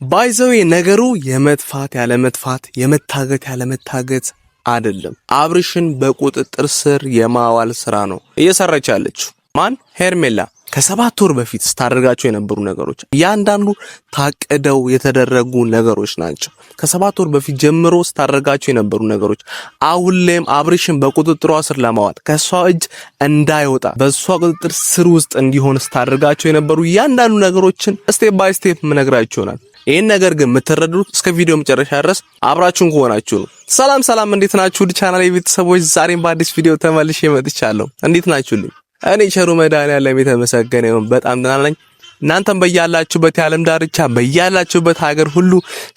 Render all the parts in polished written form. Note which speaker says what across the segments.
Speaker 1: ባይዘው ነገሩ የመጥፋት ያለ መታገት አይደለም። አብርሽን በቁጥጥር ስር የማዋል ስራ ነው እየሰራች ያለችው። ማን? ሄርሜላ። ከ7 ወር በፊት ስታደርጋቸው የነበሩ ነገሮች እያንዳንዱ ታቀደው የተደረጉ ነገሮች ናቸው። ከ7 ወር በፊት ጀምሮ ስታደርጋቸው የነበሩ ነገሮች አሁን ላይም አብርሽን በቁጥጥሯ ስር ለማዋል ከሷ እጅ እንዳይወጣ በሷ ቁጥጥር ስር ውስጥ እንዲሆን ስታደርጋቸው የነበሩ እያንዳንዱ ነገሮችን ስቴፕ ባይ ስቴፕ ምነግራችሁ ይሆናል። ይሄን ነገር ግን የምትረዱት እስከ ቪዲዮ መጨረሻ ድረስ አብራችሁን ከሆናችሁ ነው። ሰላም እንዴት ናችሁ? ቻናሌ ቤተሰቦች ዛሬም በአዲስ ቪዲዮ ተመልሼ መጥቻለሁ። እንዴት ናችሁልኝ? እኔ ቸሩ መድኃኒዓለም የተመሰገነ ይሁን በጣም ደህና ነኝ። እናንተም በያላችሁበት የዓለም ዳርቻ በያላችሁበት ሀገር ሁሉ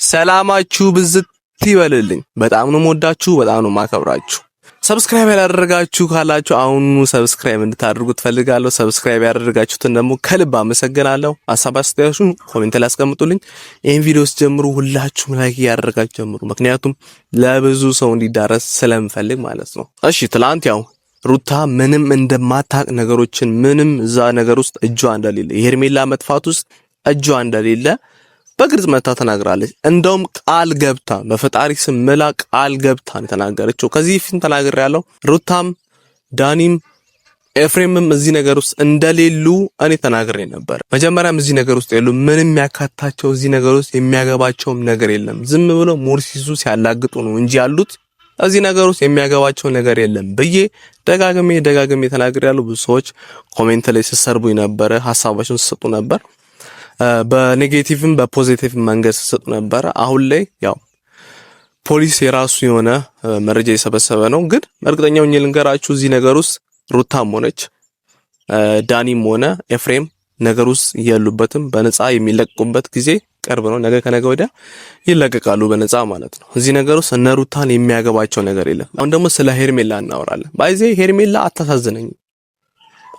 Speaker 1: ሰላማችሁ ብዝት ይበልልኝ። በጣም ነው የምወዳችሁ፣ በጣም ነው የማከብራችሁ። ሰብስክራይብ ያላደረጋችሁ ካላችሁ አሁኑ ሰብስክራይብ እንድታደርጉ ትፈልጋለሁ። ሰብስክራይብ ያደረጋችሁትን ደግሞ ከልብ አመሰግናለሁ። ሐሳብ አስተያየታችሁን ኮሜንት ላይ አስቀምጡልኝ። ይሄን ቪዲዮ ጀምሩ፣ ሁላችሁም ላይክ ያደረጋችሁ ጀምሩ፣ ምክንያቱም ለብዙ ሰው እንዲዳረስ ስለምፈልግ ማለት ነው። እሺ ትላንት ያው ሩታ ምንም እንደማታቅ ነገሮችን ምንም እዛ ነገር ውስጥ እጇ እንደሌለ የሄርሜላ መጥፋት ውስጥ እጇ እንደሌለ በግልጽ መታ ተናግራለች። እንደውም ቃል ገብታ በፈጣሪ ስም ምላ ቃል ገብታ ተናገረችው። ከዚህ ፊት ተናግሬያለሁ። ሩታም ዳኒም ኤፍሬምም እዚህ ነገር ውስጥ እንደሌሉ እኔ ተናግሬ ነበር። መጀመሪያም እዚህ ነገር ውስጥ የሉ ምንም ያካታቸው እዚህ ነገር ውስጥ የሚያገባቸውም ነገር የለም። ዝም ብሎ ሞርሲሱ ሲያላግጡ ነው እንጂ ያሉት እዚህ ነገር ውስጥ የሚያገባቸው ነገር የለም ብዬ ደጋግሜ ተናግሬያለሁ። ብዙ ሰዎች ኮሜንት ላይ ሲሰርቡኝ ነበር፣ ሐሳባቸውን ሲሰጡ ነበር። በኔጌቲቭም በፖዚቲቭም መንገድ ሲሰጡ ነበር። አሁን ላይ ያው ፖሊስ የራሱ የሆነ መረጃ የሰበሰበ ነው። ግን እርግጠኛው ልንገራችሁ እዚህ ነገር ውስጥ ሩታም ሆነች ዳኒም ሆነ ኤፍሬም ነገር ውስጥ ያሉበትም በነፃ የሚለቀቁበት ጊዜ ቅርብ ነው። ነገ ከነገ ወዲያ ይለቀቃሉ በነፃ ማለት ነው። እዚህ ነገር ውስጥ እነ ሩታን የሚያገባቸው ነገር የለም። አሁን ደግሞ ስለ ሄርሜላ እናወራለን። ባይዜ ሄርሜላ አታሳዝነኝ።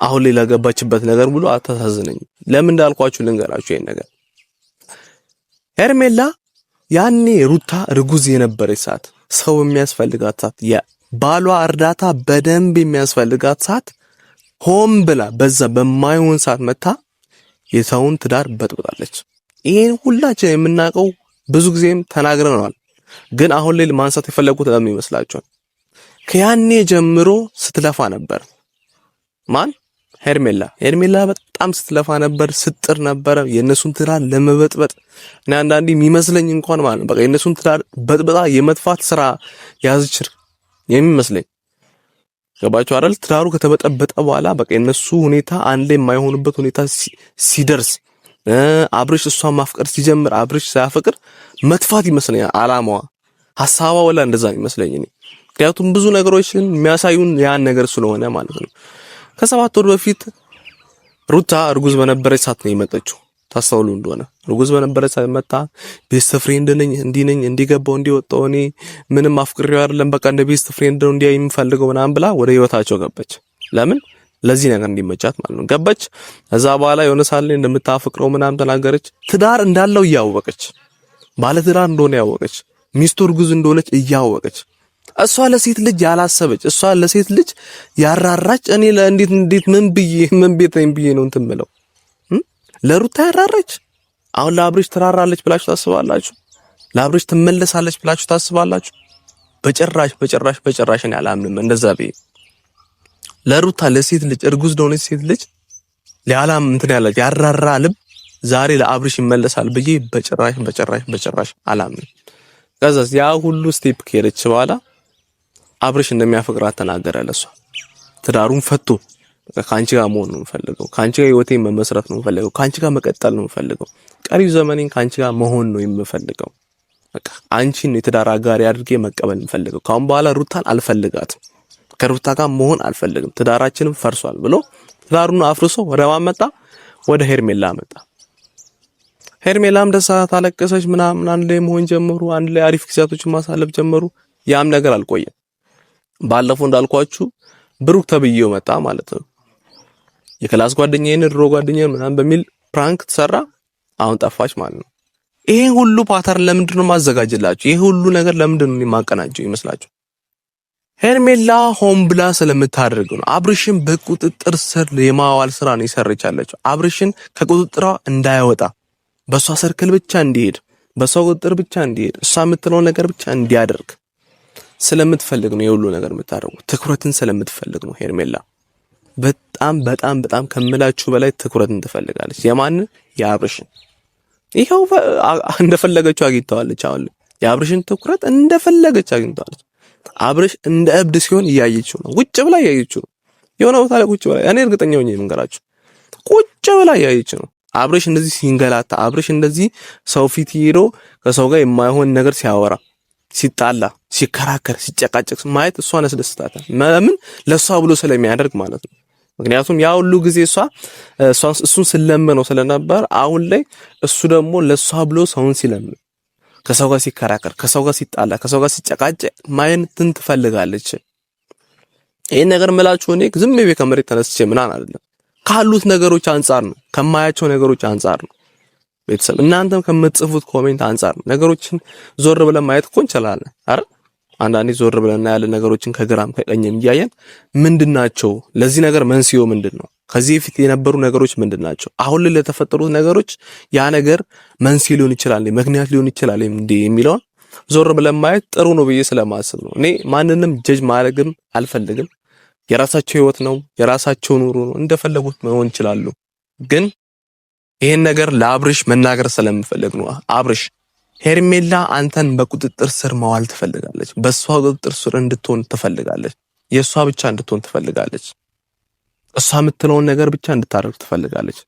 Speaker 1: አሁን ላይ ለገባችበት ነገር ብሎ አታሳዝነኝ። ለምን እንዳልኳችሁ ልንገራችሁ። ይሄን ነገር ሄርሜላ ያኔ ሩታ ርጉዝ የነበረች ሰዓት፣ ሰው የሚያስፈልጋት ሰዓት፣ የባሏ እርዳታ በደንብ የሚያስፈልጋት ሰዓት ሆም ብላ በዛ በማይሆን ሰዓት መታ የሰውን ትዳር በጥብጣለች። ይሄን ሁላችን የምናውቀው ብዙ ጊዜም ተናግረናል። ግን አሁን ላይ ማንሳት የፈለጉት ለምን ይመስላችኋል? ከያኔ ጀምሮ ስትለፋ ነበር። ማን? ሄርሜላ በጣም ስትለፋ ነበር፣ ስትጥር ነበር የነሱን ትዳር ለመበጥበጥ። እና አንዳንዴ የሚመስለኝ እንኳን ማለት በቃ የነሱን ትዳር በጥብጣ የመጥፋት ስራ ያዝች የሚመስለኝ። ገባችሁ አይደል? ትዳሩ ከተበጠበጠ በኋላ በቃ የነሱ ሁኔታ አንድ ላይ የማይሆንበት ሁኔታ ሲደርስ አብርሽ እሷን ማፍቀር ሲጀምር አብርሽ ሳያፈቅር መጥፋት ይመስለኛል አላማዋ፣ ሐሳቧ ወላ እንደዛ ይመስለኝ እኔ። ምክንያቱም ብዙ ነገሮችን የሚያሳዩን ያን ነገር ስለሆነ ማለት ነው። ከ7 ወር በፊት ሩታ እርጉዝ በነበረች ሰዓት ነው የመጣችው። ታስተውሉ እንደሆነ እርጉዝ በነበረች ሰዓት መጣ ቤስት ፍሬንድ ነኝ እንዲገባው እንዲወጣው እኔ ምንም አፍቅሬው አይደለም በቃ እንደ ቤስት ፍሬንድ ነው እንዲያ የሚፈልገው ምናምን ብላ ወደ ህይወታቸው ገባች። ለምን? ለዚህ ነገር እንዲመቻት ማለት ነው። ገባች። እዛ በኋላ የሆነ ሳለ እንደምታፈቅረው ምናምን ተናገረች። ትዳር እንዳለው እያወቀች፣ ባለ ትዳር እንደሆነ ያወቀች፣ ሚስቱ እርጉዝ እንደሆነች እያወቀች እሷ ለሴት ልጅ ያላሰበች፣ እሷ ለሴት ልጅ ያራራች። እኔ ለእንዴት ምን ብዬ ነው እንትን ብለው ለሩታ ያራራች። አሁን ለአብርሽ ትራራለች ብላችሁ ታስባላችሁ? ለአብርሽ ትመለሳለች ብላችሁ ታስባላችሁ? በጭራሽ እኔ አላምንም እንደዛ ብዬ። ለሩታ ለሴት ልጅ እርጉዝ ደሆነች ሴት ልጅ ለዓለም እንትን ያለች ያራራ ልብ ዛሬ ለአብርሽ ይመለሳል ብዬ በጭራሽ አላምንም። ከዛስ ያ ሁሉ ስቴፕ ከሄደች በኋላ አብርሽ እንደሚያፈቅራት ተናገረ። ለሷ ትዳሩን ፈቶ ካንቺ ጋር መሆን ነው የምፈልገው፣ ካንቺ ጋር ህይወቴን መመስረት ነው የምፈልገው፣ ካንቺ ጋር መቀጠል ነው የምፈልገው፣ ቀሪው ዘመኔን ካንቺ ጋር መሆን ነው የምፈልገው፣ በቃ አንቺን የትዳር አጋሪ አድርጌ መቀበል የምፈልገው፣ ካሁን በኋላ ሩታን አልፈልጋትም፣ ከሩታ ጋር መሆን አልፈልግም፣ ትዳራችንም ፈርሷል ብሎ ትዳሩን አፍርሶ ወደ ማን መጣ? ወደ ሄርሜላ መጣ። ሄርሜላም ደስ አለቀሰች ምናምን፣ አንድ ላይ መሆን ጀመሩ፣ አንድ ላይ አሪፍ ጊዜያቶችን ማሳለፍ ጀመሩ። ያም ነገር አልቆየም። ባለፈው እንዳልኳችሁ ብሩክ ተብዬው መጣ ማለት ነው። የክላስ ጓደኛዬን ድሮ ጓደኛዬን ምናምን በሚል ፕራንክ ተሰራ። አሁን ጠፋች ማለት ነው። ይሄን ሁሉ ፓተርን ለምንድን ነው ማዘጋጀላችሁ? ይሄ ሁሉ ነገር ለምንድን ነው ማቀናጀው ይመስላችሁ? ሄርሜላ ሆም ብላ ስለምታደርግ ነው። አብርሽን በቁጥጥር ስር የማዋል ስራ ነው የሰረቻለችው። አብርሽን ከቁጥጥሯ እንዳይወጣ በሷ ሰርክል ብቻ እንዲሄድ በሰው ቁጥጥር ብቻ እንዲሄድ እሷ የምትለው ነገር ብቻ እንዲያደርግ ስለምትፈልግ ነው የሁሉ ነገር የምታደርጉት። ትኩረትን ስለምትፈልግ ነው ሄርሜላ። በጣም በጣም በጣም ከምላችሁ በላይ ትኩረትን ትፈልጋለች። የማንን? የአብርሽን። ይሄው እንደፈለገችው አግኝተዋለች። አሁን የአብርሽን ትኩረት እንደፈለገች አግኝተዋለች። አብርሽ እንደ እብድ ሲሆን እያየችው ነው። ቁጭ ብላ እያየችው ነው። የሆነ ቦታ ላይ ቁጭ ብላ፣ እኔ እርግጠኛ ሆኜ የምንገራችሁ ቁጭ ብላ እያየችው ነው። አብርሽ እንደዚህ ሲንገላታ፣ አብርሽ እንደዚህ ሰው ፊት ሄዶ ከሰው ጋር የማይሆን ነገር ሲያወራ፣ ሲጣላ፣ ሲከራከር፣ ሲጨቃጨቅ ማየት እሷን ያስደስታታል። ለምን? ለሷ ብሎ ስለሚያደርግ ማለት ነው። ምክንያቱም ያ ሁሉ ጊዜ እሱን ስለመነው ስለነበር አሁን ላይ እሱ ደግሞ ለሷ ብሎ ሰውን ሲለምን፣ ከሰው ጋር ሲከራከር፣ ከሰው ጋር ሲጣላ፣ ከሰው ጋር ሲጨቃጨቅ ማየትን ትፈልጋለች። ይሄን ነገር ምላችሁ እኔ ዝም ብዬ ከመሬት ተነስቼ ምናምን አይደለም፣ ካሉት ነገሮች አንፃር ነው፣ ከማያቸው ነገሮች አንፃር ነው። ቤተሰብ እናንተም ከምትጽፉት ኮሜንት አንፃር ነው። ነገሮችን ዞር ብለን ማየት እኮ እንችላለን አይደል? አንዳንዴ ዞር ብለን ያለን ነገሮችን ከግራም ከቀኝም እያየን ምንድናቸው፣ ለዚህ ነገር መንስኤው ምንድነው፣ ከዚህ በፊት የነበሩ ነገሮች ምንድናቸው፣ አሁን ላይ ለተፈጠሩት ነገሮች ያ ነገር መንስኤ ሊሆን ይችላል፣ ምክንያት ሊሆን ይችላል እንዴ የሚለውን ዞር ብለን ማየት ጥሩ ነው ብዬ ስለማስብ ነው። እኔ ማንንም ጀጅ ማድረግም አልፈልግም። የራሳቸው ህይወት ነው፣ የራሳቸው ኑሮ ነው፣ እንደፈለጉት መሆን ይችላሉ። ግን ይሄን ነገር ለአብርሽ መናገር ስለምፈልግ ነው። አብርሽ ሄርሜላ አንተን በቁጥጥር ስር ማዋል ትፈልጋለች። በሷ ቁጥጥር ስር እንድትሆን ትፈልጋለች። የሷ ብቻ እንድትሆን ትፈልጋለች። እሷ የምትለውን ነገር ብቻ እንድታደርግ ትፈልጋለች።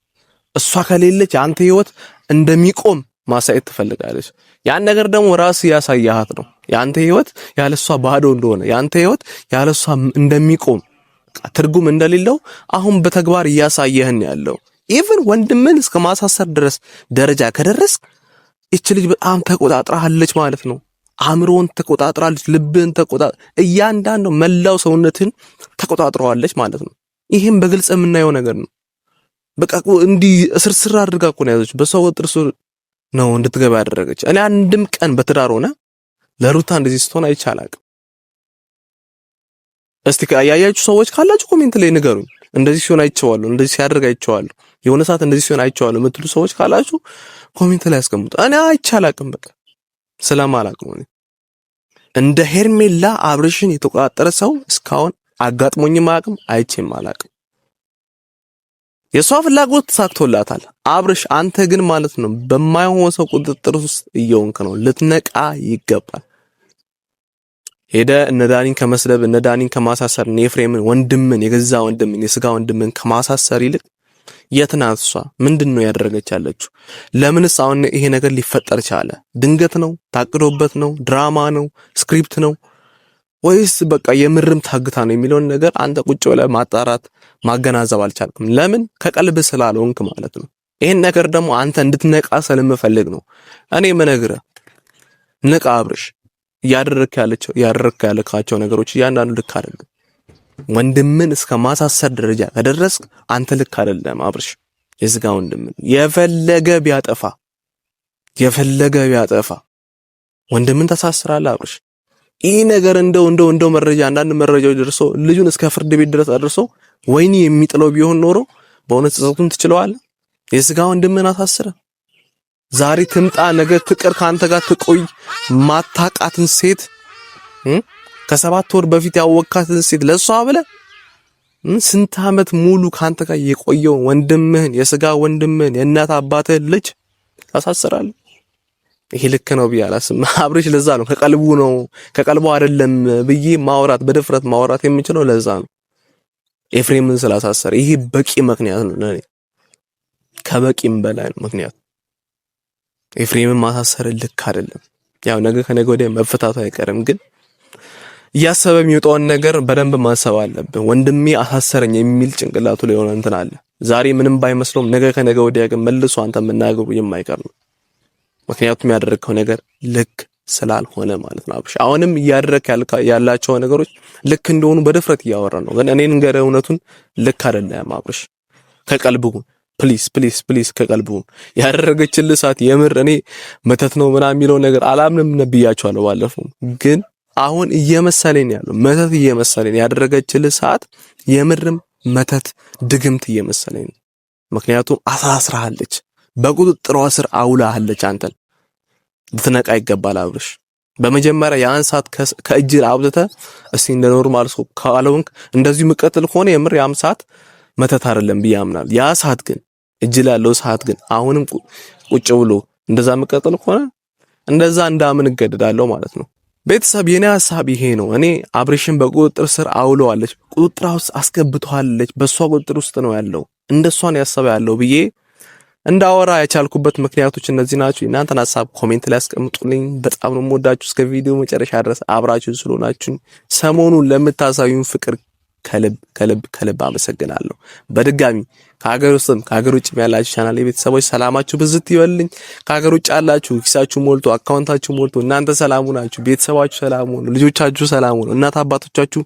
Speaker 1: እሷ ከሌለች አንተ ህይወት እንደሚቆም ማሳየት ትፈልጋለች። ያን ነገር ደግሞ ራስህ ያሳያሃት ነው። ያንተ ህይወት ያለሷ ባዶ እንደሆነ፣ ያንተ ህይወት ያለሷ እንደሚቆም ትርጉም እንደሌለው አሁን በተግባር እያሳየህን ያለው። ኢቭን ወንድምን እስከ ማሳሰር ድረስ ደረጃ ከደረስ እቺ ልጅ በጣም ተቆጣጥራለች ማለት ነው። አእምሮን ተቆጣጥራለች፣ ልብን እያንዳንዱ መላው ሰውነትን ተቆጣጥረዋለች ማለት ነው። ይሄም በግልጽ የምናየው ነገር ነው። በቃ እንዲህ እስርስር አድርጋ እኮ ነው ያዘች። በሰው ቁጥጥር ስር ነው እንድትገባ ያደረገች። እኔ አንድም ቀን በትዳር ሆነ ለሩታ እንደዚህ ስትሆን አይቻላቅም። እስቲ ያያችሁ ሰዎች ካላችሁ ኮሜንት ላይ ንገሩኝ። እንደዚህ ሲሆን አይቼዋለሁ፣ እንደዚህ ሲያደርግ አይቼዋለሁ፣ የሆነ ሰዓት እንደዚህ ሲሆን አይቼዋለሁ የምትሉ ሰዎች ካላችሁ ኮሜንት ላይ አስቀምጡ። እኔ አይቻላቅም፣ በቃ ስለማላቅ ነው። እንደ ሄርሜላ አብርሽን የተቆጣጠረ ሰው እስካሁን አጋጥሞኝም አያውቅም፣ አይቼም አላውቅም። የሷ ፍላጎት ተሳክቶላታል። አብርሽ አንተ ግን ማለት ነው በማይሆን ሰው ቁጥጥር ውስጥ እየሆንክ ነው። ልትነቃ ይገባል። ሄደ እነ ዳኒን ከመስደብ እነ ዳኒን ከማሳሰር ኤፍሬምን ወንድምን የገዛ ወንድምን የስጋ ወንድምን ከማሳሰር ይልቅ የት ናት እሷ? ምንድነው ያደረገች ያለችው? ለምንስ አሁን ይሄ ነገር ሊፈጠር ቻለ? ድንገት ነው? ታቅዶበት ነው? ድራማ ነው? ስክሪፕት ነው? ወይስ በቃ የምርም ታግታ ነው የሚለውን ነገር አንተ ቁጭ ብለህ ማጣራት ማገናዘብ አልቻልክም። ለምን? ከቀልብ ስላልሆንክ ማለት ነው። ይሄን ነገር ደግሞ አንተ እንድትነቃ ስለምፈልግ ነው እኔ መነግርህ። ንቃ አብርሽ። ያደረካቸው ነገሮች እያንዳንዱ ልክ አይደለም። ወንድምን እስከ ማሳሰር ደረጃ ከደረስክ አንተ ልክ አይደለም አብርሽ። የስጋ ወንድምን የፈለገ ቢያጠፋ ወንድምን ታሳስራለህ አብርሽ። ይህ ነገር እንደው መረጃ አንዳንድ መረጃዎች ደርሶ ልጁን እስከ ፍርድ ቤት ድረስ አድርሶ ወይኒ የሚጥለው ቢሆን ኖሮ በእውነት ጸጸቱን ትችለዋለህ? የስጋ ወንድምን አሳስረ ዛሬ ትምጣ ነገ ትቅር ካንተ ጋር ትቆይ ማታቃትን ሴት ከ7 ወር በፊት ያወካትን ሴት ለሷ ብለህ ስንት ዓመት ሙሉ ካንተ ጋር የቆየው ወንድምህን የስጋ ወንድምህን የእናት አባትህን ልጅ ታሳስራለህ? ይሄ ልክ ነው ብዬ አላስብም አብርሽ። ለዛ ነው ከቀልቡ አይደለም ብዬ በድፍረት ማውራት የምችለው ለዛ ነው። ኤፍሬምን ስላሳሰረ ይሄ በቂ ምክንያት ነው ለኔ፣ ከበቂም በላይ ነው ምክንያት። ኤፍሬምን ማሳሰር ልክ አይደለም። ያው ነገ ከነገ ወዲያ መፈታቱ አይቀርም፣ ግን እያሰበ የሚወጣውን ነገር በደንብ ማሰብ አለብን። ወንድሜ አሳሰረኝ የሚል ጭንቅላቱ ላይ ሆነ እንትን አለ። ዛሬ ምንም ባይመስለውም ነገ ከነገ ወዲያ ግን መልሶ አንተ መናገሩ የማይቀር ነው። ምክንያቱም ያደረከው ነገር ልክ ስላልሆነ ማለት ነው አብርሽ። አሁንም እያደረክ ያላቸው ነገሮች ልክ እንደሆኑ በድፍረት እያወራ ነው፣ ግን እኔን እንገረ እውነቱን ልክ አይደለም አብርሽ። ከቀልቡ ፕሊስ ከቀልቡ ያደረገችልህ ሰዓት የምር እኔ መተት ነው ምናምን የሚለው ነገር አላምንም ነብያቸዋለሁ ባለፈው። ግን አሁን እየመሰለኝ ያለው መተት እየመሰለኝ ያደረገችልህ ሰዓት የምርም መተት ድግምት እየመሰለኝ ነው። ምክንያቱም አሳስራለች፣ በቁጥጥሯ ስር አውላሃለች አንተን። ልትነቃ ይገባል አብርሽ። በመጀመሪያ ያን ሰዓት ከእጅ አውጥተህ እስቲ እንደ ኖርማል ሰው ካልሆንክ እንደዚህ ምቀጥል ከሆነ የምር ያም ሰዓት መተት አይደለም ብዬ አምናለሁ። ያ ሰዓት ግን እጅ ላይ ያለው ሰዓት ግን አሁንም ቁጭ ብሎ እንደዛ ምቀጥል ከሆነ እንደዛ እንዳምን እገደዳለሁ ማለት ነው። ቤተሰብ የኔ ሐሳብ ይሄ ነው። እኔ አብርሽን በቁጥጥር ስር አውለዋለች፣ ቁጥጥር ውስጥ አስገብቷለች፣ በሷ ቁጥጥር ውስጥ ነው ያለው፣ እንደሷን ያሰበ ያለው ብዬ እንዳወራ የቻልኩበት ምክንያቶች እነዚህ ናቸው። እናንተን ሐሳብ ኮሜንት ላይ አስቀምጡልኝ። በጣም ነው የምወዳችሁ። እስከ ቪዲዮ መጨረሻ ድረስ አብራችሁን ስለሆናችሁ ሰሞኑን ለምታሳዩን ፍቅር ከልብ አመሰግናለሁ። በድጋሚ ከሀገር ውስጥም ከሀገር ውጭም ያላችሁ ቻናል ቤተሰቦች ሰላማችሁ ብዝት ይበልኝ። ከሀገር ውጭ ያላችሁ ኪሳችሁ ሞልቶ አካውንታችሁ ሞልቶ እናንተ ሰላም ሆናችሁ ቤተሰባችሁ ሰላም ሆኖ ልጆቻችሁ ሰላም ሆኖ እናት አባቶቻችሁ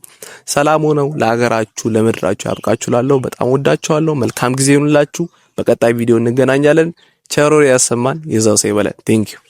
Speaker 1: ሰላም ሆነው ለሀገራችሁ ለምድራችሁ ያብቃችሁ። ላለሁ በጣም ወዳችኋለሁ። መልካም ጊዜ ይሁንላችሁ። በቀጣይ ቪዲዮ እንገናኛለን። ቸር ያሰማን። የዛው ሰው ይበለን። ቴንክ ዩ